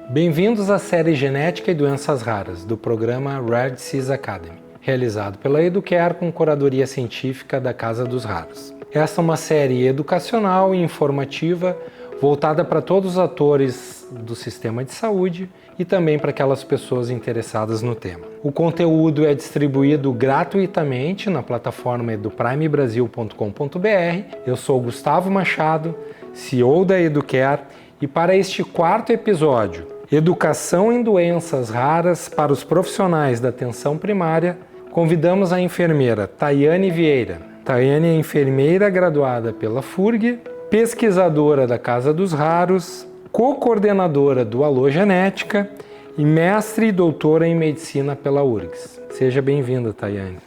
Bem-vindos à série Genética e Doenças Raras, do programa Rare Disease Academy, realizado pela Educare com curadoria científica da Casa dos Raros. Esta é uma série educacional e informativa voltada para todos os atores do sistema de saúde e também para aquelas pessoas interessadas no tema. O conteúdo é distribuído gratuitamente na plataforma eduprimebrasil.com.br. Eu sou Gustavo Machado, CEO da Educare, e para este quarto episódio, Educação em Doenças Raras para os Profissionais da Atenção Primária, convidamos a enfermeira Tayane Vieira. Tayane é enfermeira graduada pela FURG, pesquisadora da Casa dos Raros, co-coordenadora do Alô Genética e mestre e doutora em medicina pela URGS. Seja bem-vinda, Tayane.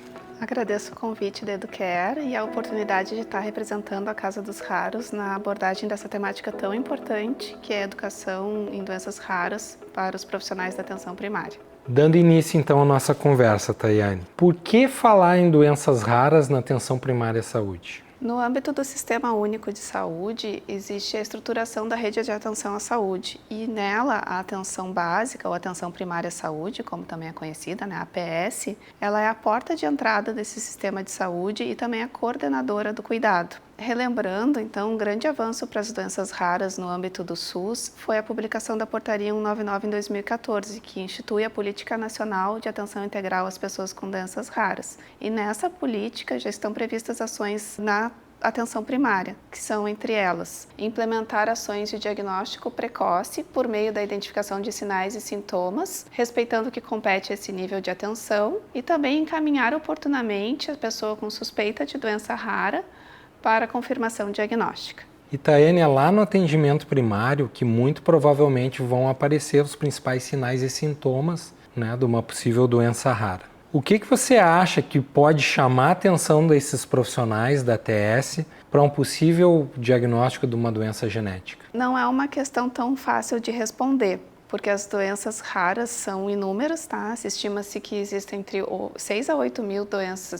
Agradeço o convite da Educare e a oportunidade de estar representando a Casa dos Raros na abordagem dessa temática tão importante que é a educação em doenças raras para os profissionais da atenção primária. Dando início então à nossa conversa, Tayane, por que falar em doenças raras na atenção primária à saúde? No âmbito do Sistema Único de Saúde, existe a estruturação da rede de atenção à saúde e nela a atenção básica ou atenção primária à saúde, como também é conhecida, a APS, ela é a porta de entrada desse sistema de saúde e também a coordenadora do cuidado. Relembrando, então, um grande avanço para as doenças raras no âmbito do SUS foi a publicação da Portaria 199 em 2014, que institui a Política Nacional de Atenção Integral às Pessoas com Doenças Raras. E nessa política já estão previstas ações na atenção primária, que são, entre elas, implementar ações de diagnóstico precoce por meio da identificação de sinais e sintomas, respeitando o que compete a esse nível de atenção, e também encaminhar oportunamente a pessoa com suspeita de doença rara para confirmação diagnóstica. E Tayane, é lá no atendimento primário que muito provavelmente vão aparecer os principais sinais e sintomas, de uma possível doença rara. O que você acha que pode chamar a atenção desses profissionais da ATS para um possível diagnóstico de uma doença genética? Não é uma questão tão fácil de responder, porque as doenças raras são inúmeras, tá? Estima-se que existem entre 6 a 8 mil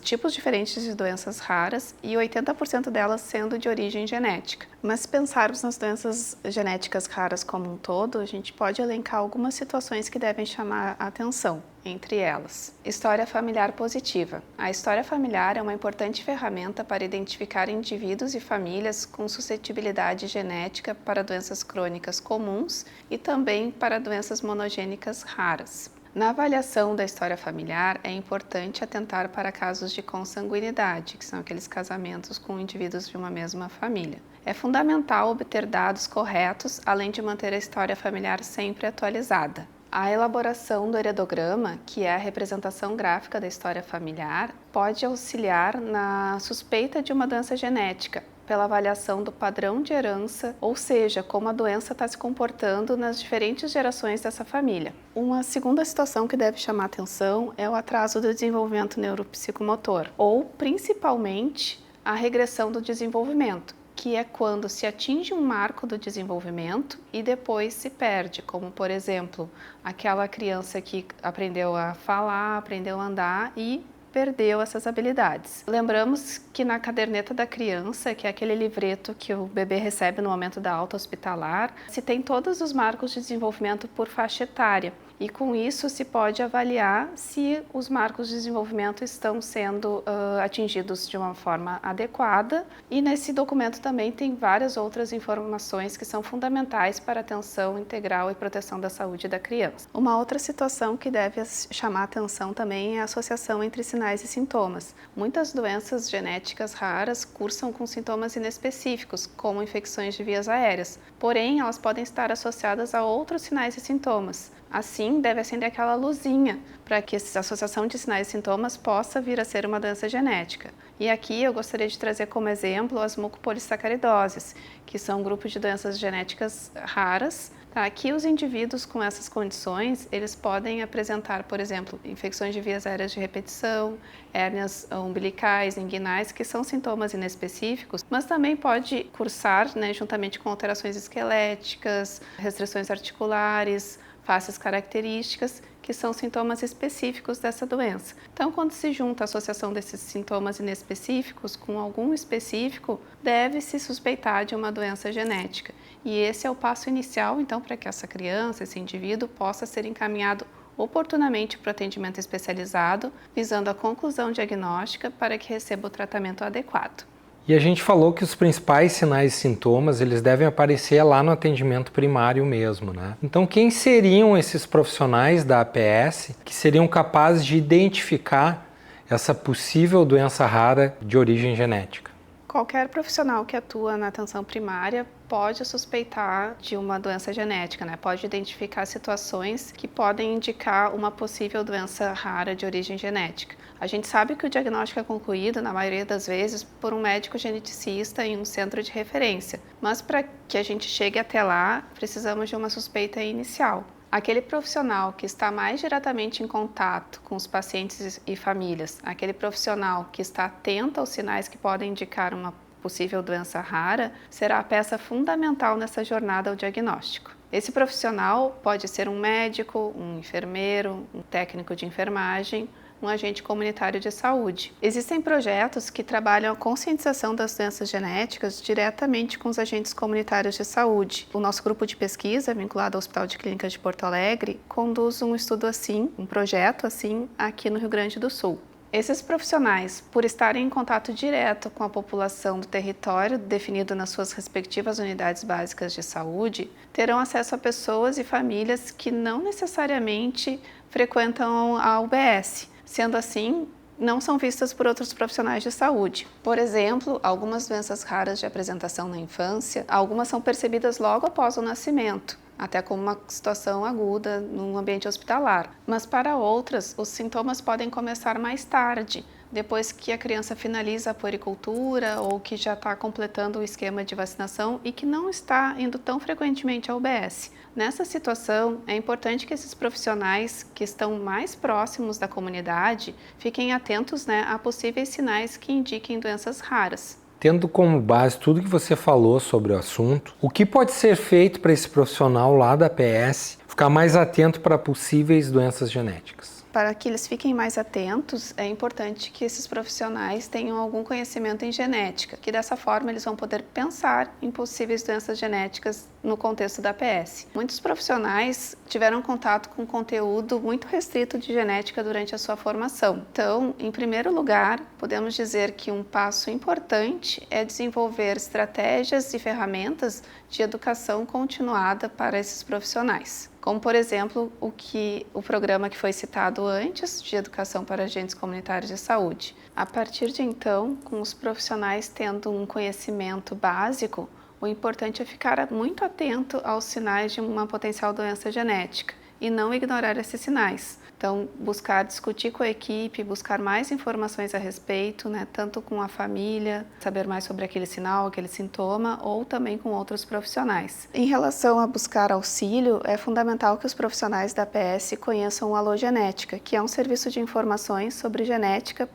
tipos diferentes de doenças raras e 80% delas sendo de origem genética. Mas se pensarmos nas doenças genéticas raras como um todo, a gente pode elencar algumas situações que devem chamar a atenção. Entre elas, história familiar positiva. A história familiar é uma importante ferramenta para identificar indivíduos e famílias com suscetibilidade genética para doenças crônicas comuns e também para doenças monogênicas raras. Na avaliação da história familiar, é importante atentar para casos de consanguinidade, que são aqueles casamentos com indivíduos de uma mesma família. É fundamental obter dados corretos, além de manter a história familiar sempre atualizada. A elaboração do heredograma, que é a representação gráfica da história familiar, pode auxiliar na suspeita de uma doença genética, pela avaliação do padrão de herança, ou seja, como a doença está se comportando nas diferentes gerações dessa família. Uma segunda situação que deve chamar atenção é o atraso do desenvolvimento neuropsicomotor, ou principalmente a regressão do desenvolvimento, que é quando se atinge um marco do desenvolvimento e depois se perde, como por exemplo, aquela criança que aprendeu a falar, aprendeu a andar e perdeu essas habilidades. Lembramos que na caderneta da criança, que é aquele livreto que o bebê recebe no momento da alta hospitalar, se tem todos os marcos de desenvolvimento por faixa etária. E com isso se pode avaliar se os marcos de desenvolvimento estão sendo atingidos de uma forma adequada. E nesse documento também tem várias outras informações que são fundamentais para a atenção integral e proteção da saúde da criança. Uma outra situação que deve chamar atenção também é a associação entre sinais e sintomas. Muitas doenças genéticas raras cursam com sintomas inespecíficos, como infecções de vias aéreas. Porém, elas podem estar associadas a outros sinais e sintomas. Assim, deve acender aquela luzinha para que essa associação de sinais e sintomas possa vir a ser uma doença genética. E aqui eu gostaria de trazer como exemplo as mucopolissacaridoses, que são um grupo de doenças genéticas raras. Aqui os indivíduos com essas condições, eles podem apresentar, por exemplo, infecções de vias aéreas de repetição, hérnias umbilicais, inguinais, que são sintomas inespecíficos, mas também pode cursar, juntamente com alterações esqueléticas, restrições articulares, faces características, que são sintomas específicos dessa doença. Então, quando se junta a associação desses sintomas inespecíficos com algum específico, deve-se suspeitar de uma doença genética. E esse é o passo inicial, então, para que essa criança, esse indivíduo, possa ser encaminhado oportunamente para o atendimento especializado, visando a conclusão diagnóstica para que receba o tratamento adequado. E a gente falou que os principais sinais e sintomas, eles devem aparecer lá no atendimento primário mesmo, né? Então, quem seriam esses profissionais da APS que seriam capazes de identificar essa possível doença rara de origem genética? Qualquer profissional que atua na atenção primária pode suspeitar de uma doença genética, né? Pode identificar situações que podem indicar uma possível doença rara de origem genética. A gente sabe que o diagnóstico é concluído, na maioria das vezes, por um médico geneticista em um centro de referência. Mas para que a gente chegue até lá, precisamos de uma suspeita inicial. Aquele profissional que está mais diretamente em contato com os pacientes e famílias, aquele profissional que está atento aos sinais que podem indicar uma possível doença rara, será a peça fundamental nessa jornada ao diagnóstico. Esse profissional pode ser um médico, um enfermeiro, um técnico de enfermagem, um agente comunitário de saúde. Existem projetos que trabalham a conscientização das doenças genéticas diretamente com os agentes comunitários de saúde. O nosso grupo de pesquisa, vinculado ao Hospital de Clínicas de Porto Alegre, conduz um estudo assim, um projeto assim, aqui no Rio Grande do Sul. Esses profissionais, por estarem em contato direto com a população do território definido nas suas respectivas unidades básicas de saúde, terão acesso a pessoas e famílias que não necessariamente frequentam a UBS. Sendo assim, não são vistas por outros profissionais de saúde. Por exemplo, algumas doenças raras de apresentação na infância, algumas são percebidas logo após o nascimento, até como uma situação aguda num ambiente hospitalar. Mas para outras, os sintomas podem começar mais tarde, depois que a criança finaliza a puericultura ou que já está completando o esquema de vacinação e que não está indo tão frequentemente à UBS. Nessa situação, é importante que esses profissionais que estão mais próximos da comunidade fiquem atentos, a possíveis sinais que indiquem doenças raras. Tendo como base tudo que você falou sobre o assunto, o que pode ser feito para esse profissional lá da APS ficar mais atento para possíveis doenças genéticas? Para que eles fiquem mais atentos, é importante que esses profissionais tenham algum conhecimento em genética, que dessa forma eles vão poder pensar em possíveis doenças genéticas no contexto da APS. Muitos profissionais tiveram contato com conteúdo muito restrito de genética durante a sua formação. Então, em primeiro lugar, podemos dizer que um passo importante é desenvolver estratégias e ferramentas de educação continuada para esses profissionais. Como, por exemplo, o programa que foi citado antes, de educação para agentes comunitários de saúde. A partir de então, com os profissionais tendo um conhecimento básico, o importante é ficar muito atento aos sinais de uma potencial doença genética e não ignorar esses sinais. Então, buscar discutir com a equipe, buscar mais informações a respeito, tanto com a família, saber mais sobre aquele sinal, aquele sintoma, ou também com outros profissionais. Em relação a buscar auxílio, é fundamental que os profissionais da APS conheçam o Alogenética, que é um serviço de informações sobre genética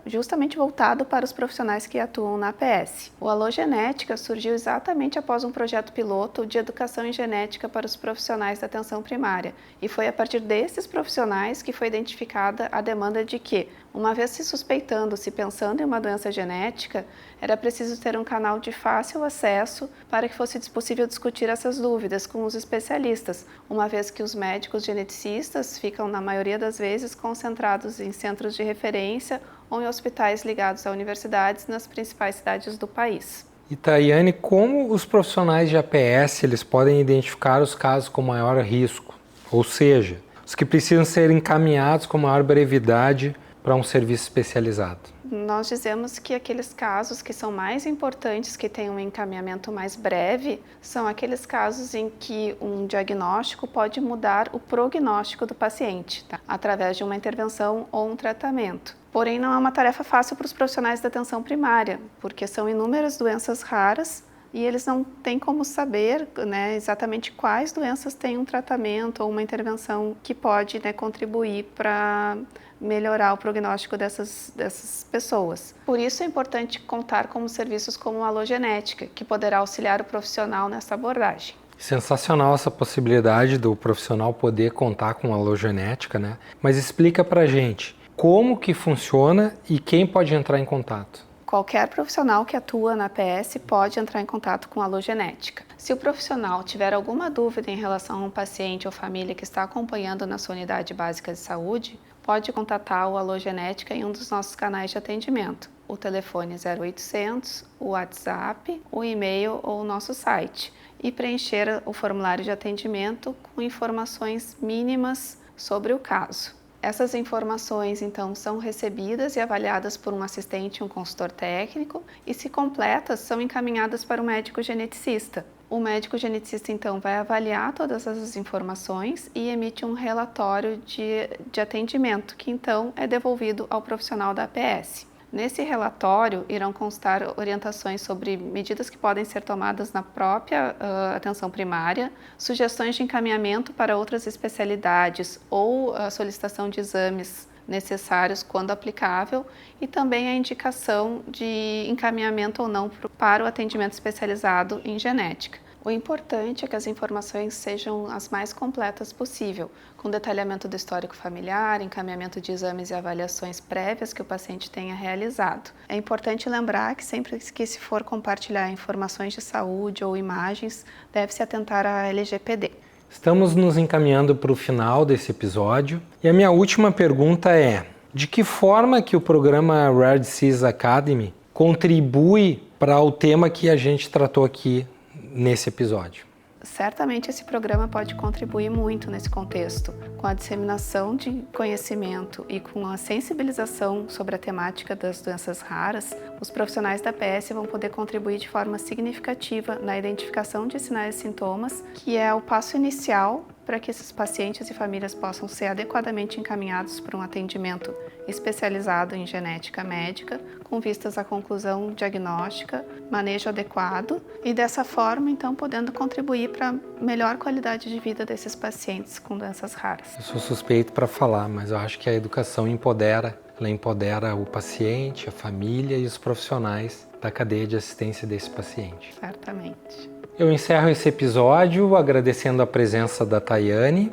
justamente voltado para os profissionais que atuam na APS. O Alogenética surgiu exatamente após um projeto piloto de educação em genética para os profissionais da atenção primária, e foi a partir desses profissionais que foi identificada a demanda de que, uma vez se suspeitando, se pensando em uma doença genética, era preciso ter um canal de fácil acesso para que fosse possível discutir essas dúvidas com os especialistas, uma vez que os médicos geneticistas ficam, na maioria das vezes, concentrados em centros de referência ou em hospitais ligados a universidades nas principais cidades do país. E Tayane, como os profissionais de APS eles podem identificar os casos com maior risco? Ou seja, os que precisam ser encaminhados com maior brevidade para um serviço especializado? Nós dizemos que aqueles casos que são mais importantes, que têm um encaminhamento mais breve, são aqueles casos em que um diagnóstico pode mudar o prognóstico do paciente, através de uma intervenção ou um tratamento. Porém, não é uma tarefa fácil para os profissionais da atenção primária, porque são inúmeras doenças raras e eles não têm como saber exatamente quais doenças têm um tratamento ou uma intervenção que pode contribuir para melhorar o prognóstico dessas pessoas. Por isso é importante contar com serviços como a Alogenética, que poderá auxiliar o profissional nessa abordagem. Sensacional essa possibilidade do profissional poder contar com a Alogenética, Mas explica pra gente como que funciona e quem pode entrar em contato. Qualquer profissional que atua na APS pode entrar em contato com a Alogenética. Se o profissional tiver alguma dúvida em relação a um paciente ou família que está acompanhando na sua unidade básica de saúde, pode contatar o Alogenética em um dos nossos canais de atendimento. O telefone 0800, o WhatsApp, o e-mail ou o nosso site. E preencher o formulário de atendimento com informações mínimas sobre o caso. Essas informações, então, são recebidas e avaliadas por um assistente e um consultor técnico e, se completas, são encaminhadas para o médico geneticista. O médico geneticista, então, vai avaliar todas essas informações e emite um relatório de atendimento, que, então, é devolvido ao profissional da APS. Nesse relatório, irão constar orientações sobre medidas que podem ser tomadas na própria atenção primária, sugestões de encaminhamento para outras especialidades ou a solicitação de exames necessários quando aplicável e também a indicação de encaminhamento ou não para o atendimento especializado em genética. O importante é que as informações sejam as mais completas possível, com detalhamento do histórico familiar, encaminhamento de exames e avaliações prévias que o paciente tenha realizado. É importante lembrar que sempre que se for compartilhar informações de saúde ou imagens, deve-se atentar à LGPD. Estamos nos encaminhando para o final desse episódio e a minha última pergunta é: de que forma que o programa Rare Disease Academy contribui para o tema que a gente tratou aqui nesse episódio? Certamente esse programa pode contribuir muito nesse contexto, com a disseminação de conhecimento e com a sensibilização sobre a temática das doenças raras. Os profissionais da APS vão poder contribuir de forma significativa na identificação de sinais e sintomas, que é o passo inicial para que esses pacientes e famílias possam ser adequadamente encaminhados para um atendimento especializado em genética médica, com vistas à conclusão diagnóstica, manejo adequado e dessa forma, então, podendo contribuir para a melhor qualidade de vida desses pacientes com doenças raras. Eu sou suspeito para falar, mas eu acho que a educação empodera. Ela empodera o paciente, a família e os profissionais da cadeia de assistência desse paciente. Certamente. Eu encerro esse episódio agradecendo a presença da Tayane,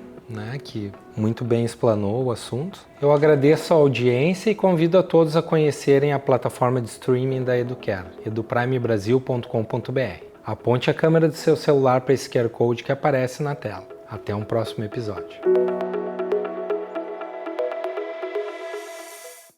que muito bem explanou o assunto. Eu agradeço a audiência e convido a todos a conhecerem a plataforma de streaming da Educare, eduprimebrasil.com.br. Aponte a câmera do seu celular para esse QR Code que aparece na tela. Até um próximo episódio.